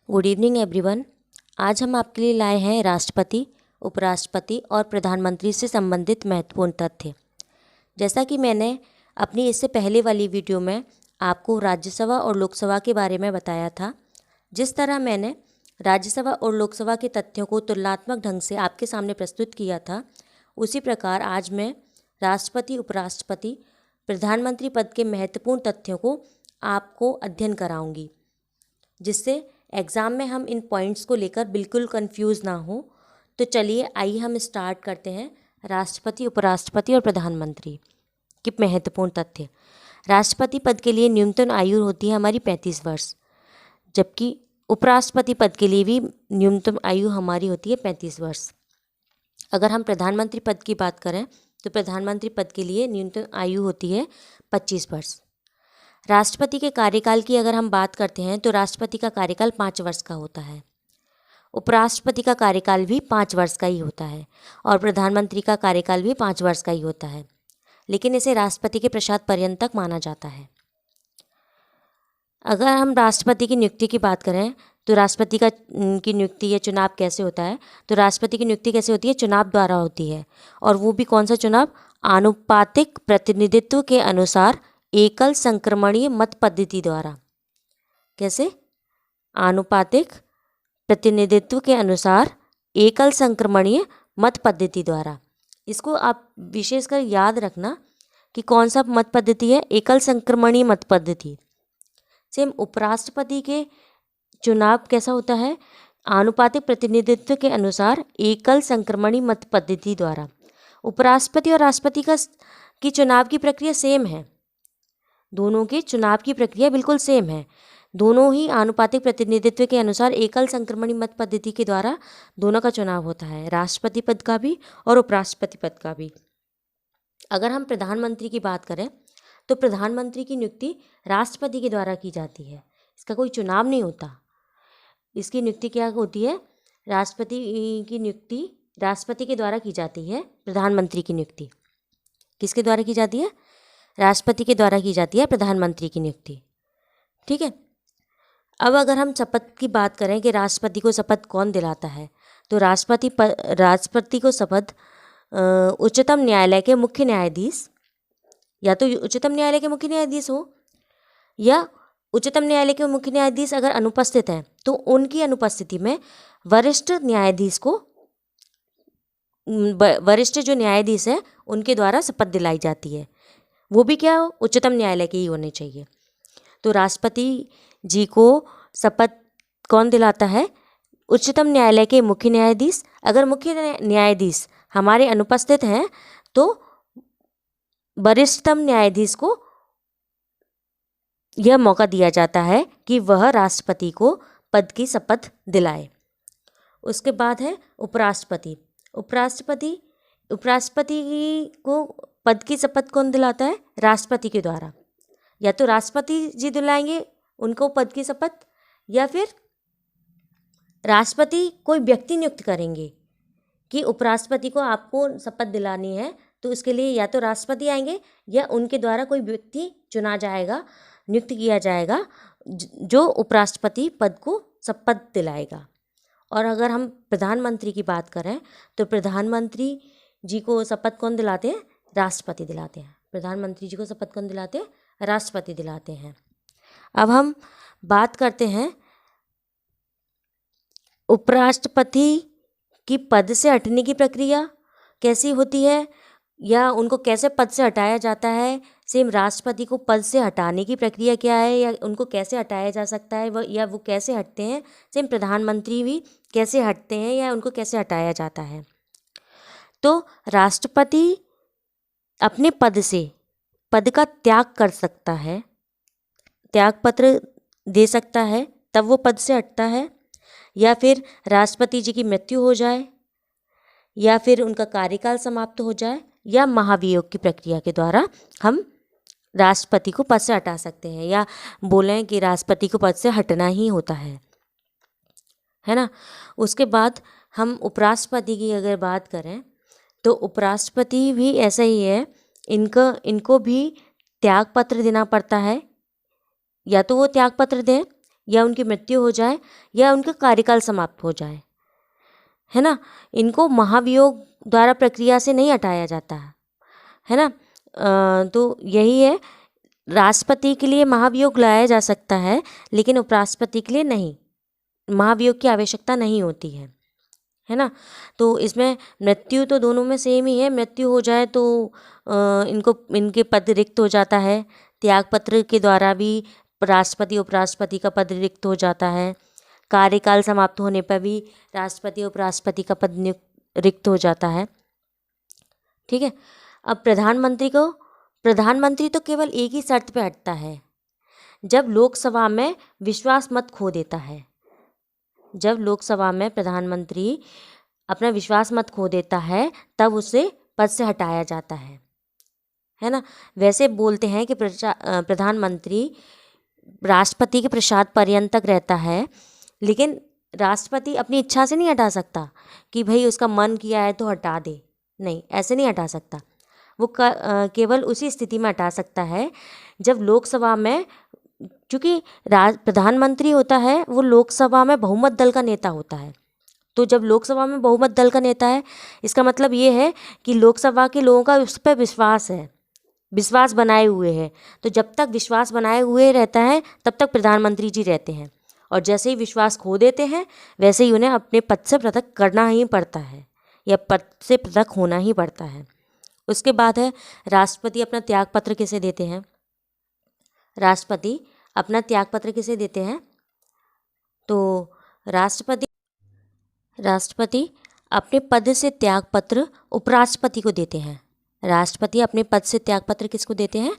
Good evening everyone. आज हम आपके लिए लाए हैं राष्ट्रपति, उपराष्ट्रपति और प्रधानमंत्री से संबंधित महत्वपूर्ण तथ्य। जैसा कि मैंने अपनी इससे पहले वाली वीडियो में आपको राज्यसभा और लोकसभा के बारे में बताया था, जिस तरह मैंने राज्यसभा और लोकसभा के तथ्यों को तुलनात्मक ढंग से आपके सामने प्रस्तुत किया था, उसी प्रकार आज मैं राष्ट्रपति, उपराष्ट्रपति, प्रधानमंत्री पद के महत्वपूर्ण तथ्यों को आपको अध्ययन कराऊंगी, जिससे एग्ज़ाम में हम इन पॉइंट्स को लेकर बिल्कुल कंफ्यूज ना हो। तो चलिए आइए हम स्टार्ट करते हैं राष्ट्रपति, उपराष्ट्रपति और प्रधानमंत्री के महत्वपूर्ण तथ्य। राष्ट्रपति पद के लिए न्यूनतम आयु होती है हमारी 35 वर्ष, जबकि उपराष्ट्रपति पद के लिए भी न्यूनतम आयु हमारी होती है 35 वर्ष। अगर हम प्रधानमंत्री पद की बात करें तो प्रधानमंत्री पद के लिए न्यूनतम आयु होती है 25 वर्ष। राष्ट्रपति के कार्यकाल की अगर हम बात करते हैं तो राष्ट्रपति का कार्यकाल 5 वर्ष का होता है, उपराष्ट्रपति का कार्यकाल भी 5 वर्ष का ही होता है और प्रधानमंत्री का कार्यकाल भी 5 वर्ष का ही होता है, लेकिन इसे राष्ट्रपति के प्रसाद पर्यंत तक माना जाता है। अगर हम राष्ट्रपति की नियुक्ति की बात करें तो राष्ट्रपति की नियुक्ति या चुनाव कैसे होता है, तो राष्ट्रपति की नियुक्ति कैसे होती है, चुनाव द्वारा होती है। और वो भी कौन सा चुनाव, आनुपातिक प्रतिनिधित्व के अनुसार एकल संक्रमणीय मत पद्धति द्वारा। कैसे, आनुपातिक प्रतिनिधित्व के अनुसार एकल संक्रमणीय मत पद्धति द्वारा। इसको आप विशेषकर याद रखना कि कौन सा मत पद्धति है, एकल संक्रमणीय मत पद्धति। सेम उपराष्ट्रपति के चुनाव कैसा होता है, आनुपातिक प्रतिनिधित्व के अनुसार एकल संक्रमणीय मत पद्धति द्वारा। उपराष्ट्रपति और राष्ट्रपति की चुनाव की प्रक्रिया सेम है, दोनों के चुनाव की प्रक्रिया बिल्कुल सेम है। दोनों ही आनुपातिक प्रतिनिधित्व के अनुसार एकल संक्रमणीय मत पद्धति के द्वारा दोनों का चुनाव होता है, राष्ट्रपति पद का भी और उपराष्ट्रपति पद का भी। अगर हम प्रधानमंत्री की बात करें तो प्रधानमंत्री की नियुक्ति राष्ट्रपति के द्वारा की जाती है, इसका कोई चुनाव नहीं होता। इसकी नियुक्ति क्या होती है, राष्ट्रपति की नियुक्ति राष्ट्रपति के द्वारा की जाती है। प्रधानमंत्री की नियुक्ति किसके द्वारा की जाती है, राष्ट्रपति के द्वारा की जाती है प्रधानमंत्री की नियुक्ति। ठीक है। अब अगर हम शपथ की बात करें कि राष्ट्रपति को शपथ कौन दिलाता है, तो राष्ट्रपति को शपथ उच्चतम न्यायालय के मुख्य न्यायाधीश, या तो उच्चतम न्यायालय के मुख्य न्यायाधीश हो, या उच्चतम न्यायालय के मुख्य न्यायाधीश अगर अनुपस्थित हैं तो उनकी अनुपस्थिति में वरिष्ठ न्यायाधीश को, वरिष्ठ जो न्यायाधीश है उनके द्वारा शपथ दिलाई जाती है। वो भी क्या, उच्चतम न्यायालय के ही होने चाहिए। तो राष्ट्रपति जी को शपथ कौन दिलाता है, उच्चतम न्यायालय के मुख्य न्यायाधीश। अगर मुख्य न्यायाधीश हमारे अनुपस्थित हैं तो वरिष्ठतम न्यायाधीश को यह मौका दिया जाता है कि वह राष्ट्रपति को पद की शपथ दिलाए। उसके बाद है उपराष्ट्रपति। उपराष्ट्रपति को पद की शपथ कौन दिलाता है, राष्ट्रपति के द्वारा। या तो राष्ट्रपति जी दिलाएंगे उनको पद की शपथ, या फिर राष्ट्रपति कोई व्यक्ति नियुक्त करेंगे कि उपराष्ट्रपति को आपको शपथ दिलानी है, तो उसके लिए या तो राष्ट्रपति आएंगे या उनके द्वारा कोई व्यक्ति चुना जाएगा, नियुक्त किया जाएगा, जो उपराष्ट्रपति पद को शपथ दिलाएगा। और अगर हम प्रधानमंत्री की बात करें तो प्रधानमंत्री जी को शपथ कौन दिलाते हैं, राष्ट्रपति दिलाते हैं। प्रधानमंत्री जी को शपथ कौन दिलाते हैं, राष्ट्रपति दिलाते हैं। अब हम बात करते हैं उपराष्ट्रपति की पद से हटने की प्रक्रिया कैसी होती है, या उनको कैसे पद से हटाया जाता है। सेम राष्ट्रपति को पद से हटाने की प्रक्रिया क्या है, या उनको कैसे हटाया जा सकता है, या वो कैसे हटते हैं। सेम प्रधानमंत्री भी कैसे हटते हैं या उनको कैसे हटाया जाता है। तो राष्ट्रपति अपने पद का त्याग कर सकता है, त्याग पत्र दे सकता है, तब वो पद से हटता है। या फिर राष्ट्रपति जी की मृत्यु हो जाए, या फिर उनका कार्यकाल समाप्त हो जाए, या महाभियोग की प्रक्रिया के द्वारा हम राष्ट्रपति को पद से हटा सकते हैं, या बोलें कि राष्ट्रपति को पद से हटना ही होता है ना। उसके बाद हम उपराष्ट्रपति की अगर बात करें तो उपराष्ट्रपति भी ऐसा ही है, इनको भी त्याग पत्र देना पड़ता है। या तो वो त्याग पत्र दें या उनकी मृत्यु हो जाए या उनका कार्यकाल समाप्त हो जाए, है ना। इनको महाभियोग द्वारा प्रक्रिया से नहीं हटाया जाता है ना। तो यही है, राष्ट्रपति के लिए महाभियोग लाया जा सकता है लेकिन उपराष्ट्रपति के लिए नहीं, महाभियोग की आवश्यकता नहीं होती है ना। तो इसमें मृत्यु तो दोनों में सेम ही है, मृत्यु हो जाए तो इनके पद रिक्त हो जाता है, त्यागपत्र के द्वारा भी राष्ट्रपति उपराष्ट्रपति का पद रिक्त हो जाता है, कार्यकाल समाप्त होने पर भी राष्ट्रपति उपराष्ट्रपति का पद रिक्त हो जाता है, ठीक है। अब प्रधानमंत्री तो केवल एक ही शर्त पे हटता है, जब लोकसभा में विश्वास मत खो देता है। जब लोकसभा में प्रधानमंत्री अपना विश्वास मत खो देता है तब उसे पद से हटाया जाता है ना। वैसे बोलते हैं कि प्रधानमंत्री राष्ट्रपति के प्रसाद पर्यंत तक रहता है, लेकिन राष्ट्रपति अपनी इच्छा से नहीं हटा सकता कि भाई उसका मन किया है तो हटा दे, नहीं, ऐसे नहीं हटा सकता। वो केवल उसी स्थिति में हटा सकता है जब लोकसभा में, क्योंकि प्रधानमंत्री होता है वो लोकसभा में बहुमत दल का नेता होता है। तो जब लोकसभा में बहुमत दल का नेता है, इसका मतलब ये है कि लोकसभा के लोगों का उस पर विश्वास है, विश्वास बनाए हुए है। तो जब तक विश्वास बनाए हुए रहता है तब तक प्रधानमंत्री जी रहते हैं, और जैसे ही विश्वास खो देते हैं वैसे ही उन्हें अपने पद से पृथक करना ही पड़ता है या पद से पृथक होना ही पड़ता है। उसके बाद है राष्ट्रपति अपना त्यागपत्र किसे देते हैं। राष्ट्रपति अपना त्यागपत्र किसे देते हैं, तो राष्ट्रपति अपने पद से त्यागपत्र उपराष्ट्रपति को देते हैं। राष्ट्रपति अपने पद से त्यागपत्र किसको देते हैं,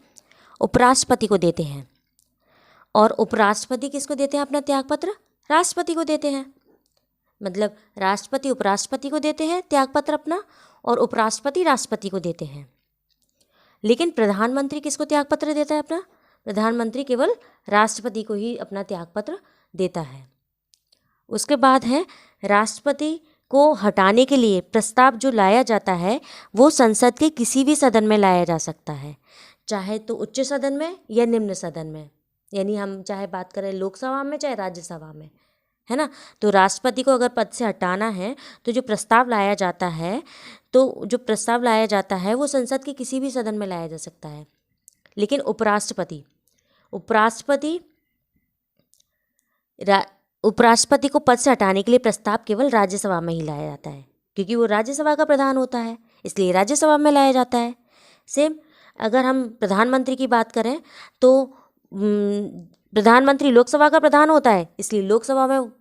उपराष्ट्रपति को देते हैं। और उपराष्ट्रपति किसको देते हैं अपना त्यागपत्र, राष्ट्रपति को देते हैं। मतलब राष्ट्रपति उपराष्ट्रपति को देते हैं त्यागपत्र अपना, और उपराष्ट्रपति राष्ट्रपति को देते हैं। लेकिन प्रधानमंत्री किसको त्यागपत्र देता है अपना, प्रधानमंत्री केवल राष्ट्रपति को ही अपना त्यागपत्र देता है। उसके बाद है राष्ट्रपति को हटाने के लिए प्रस्ताव जो लाया जाता है वो संसद के किसी भी सदन में लाया जा सकता है, चाहे तो उच्च सदन में या निम्न सदन में, यानी हम चाहे बात करें लोकसभा में चाहे राज्यसभा में, है ना। तो राष्ट्रपति को अगर पद से हटाना है तो जो प्रस्ताव लाया जाता है वो संसद के किसी भी सदन में लाया जा सकता है। लेकिन उपराष्ट्रपति को पद से हटाने के लिए प्रस्ताव केवल राज्यसभा में ही लाया जाता है, क्योंकि वो राज्यसभा का प्रधान होता है, इसलिए राज्यसभा में लाया जाता है। सेम अगर हम प्रधानमंत्री की बात करें तो प्रधानमंत्री लोकसभा का प्रधान होता है, इसलिए लोकसभा में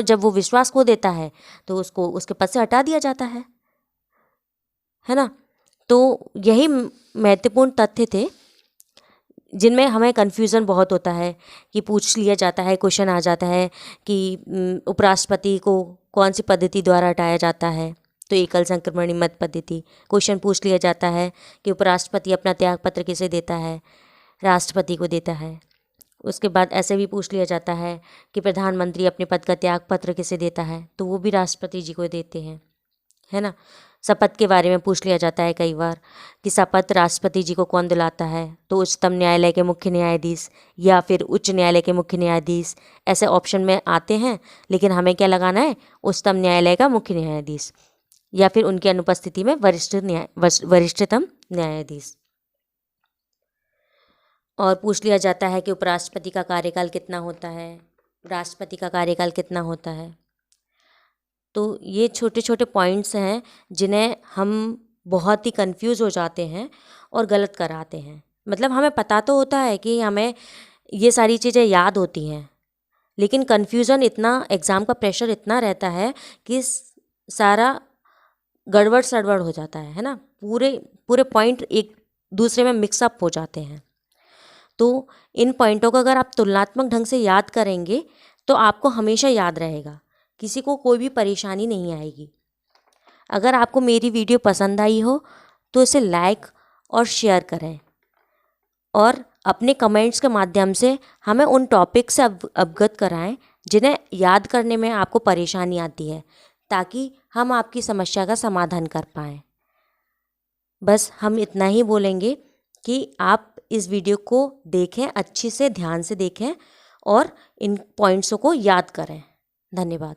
जब वो विश्वास खो देता है तो उसको उसके पद से हटा दिया जाता है ना। तो यही महत्वपूर्ण तथ्य थे जिनमें हमें कन्फ्यूज़न बहुत होता है कि पूछ लिया जाता है, क्वेश्चन आ जाता है कि उपराष्ट्रपति को कौन सी पद्धति द्वारा हटाया जाता है, तो एकल संक्रमणीय मत पद्धति। क्वेश्चन पूछ लिया जाता है कि उपराष्ट्रपति अपना त्यागपत्र किसे देता है, राष्ट्रपति को देता है। उसके बाद ऐसे भी पूछ लिया जाता है कि प्रधानमंत्री अपने पद का त्यागपत्र किसे देता है, तो वो भी राष्ट्रपति जी को देते हैं, है ना। शपथ के बारे में पूछ लिया जाता है कई बार कि शपथ राष्ट्रपति जी को कौन दिलाता है, तो उच्चतम न्यायालय के मुख्य न्यायाधीश या फिर उच्च न्यायालय के मुख्य न्यायाधीश, ऐसे ऑप्शन में आते हैं। लेकिन हमें क्या लगाना है, उच्चतम न्यायालय का मुख्य न्यायाधीश या फिर उनकी अनुपस्थिति में वरिष्ठतम न्यायाधीश। और पूछ लिया जाता है कि उपराष्ट्रपति का कार्यकाल कितना होता है, राष्ट्रपति का कार्यकाल कितना होता है। तो ये छोटे छोटे पॉइंट्स हैं जिन्हें हम बहुत ही कंफ्यूज हो जाते हैं और गलत कराते हैं। मतलब हमें पता तो होता है कि हमें ये सारी चीज़ें याद होती हैं, लेकिन कन्फ्यूज़न इतना, एग्ज़ाम का प्रेशर इतना रहता है कि सारा गड़बड़ सड़बड़ हो जाता है ना। पूरे पॉइंट एक दूसरे में मिक्सअप हो जाते हैं। तो इन पॉइंटों को अगर आप तुलनात्मक ढंग से याद करेंगे तो आपको हमेशा याद रहेगा, किसी को कोई भी परेशानी नहीं आएगी। अगर आपको मेरी वीडियो पसंद आई हो तो इसे लाइक और शेयर करें, और अपने कमेंट्स के माध्यम से हमें उन टॉपिक से अवगत कराएं जिन्हें याद करने में आपको परेशानी आती है, ताकि हम आपकी समस्या का समाधान कर पाएँ। बस हम इतना ही बोलेंगे कि आप इस वीडियो को देखें, अच्छे से ध्यान से देखें और इन पॉइंट्सों को याद करें। धन्यवाद।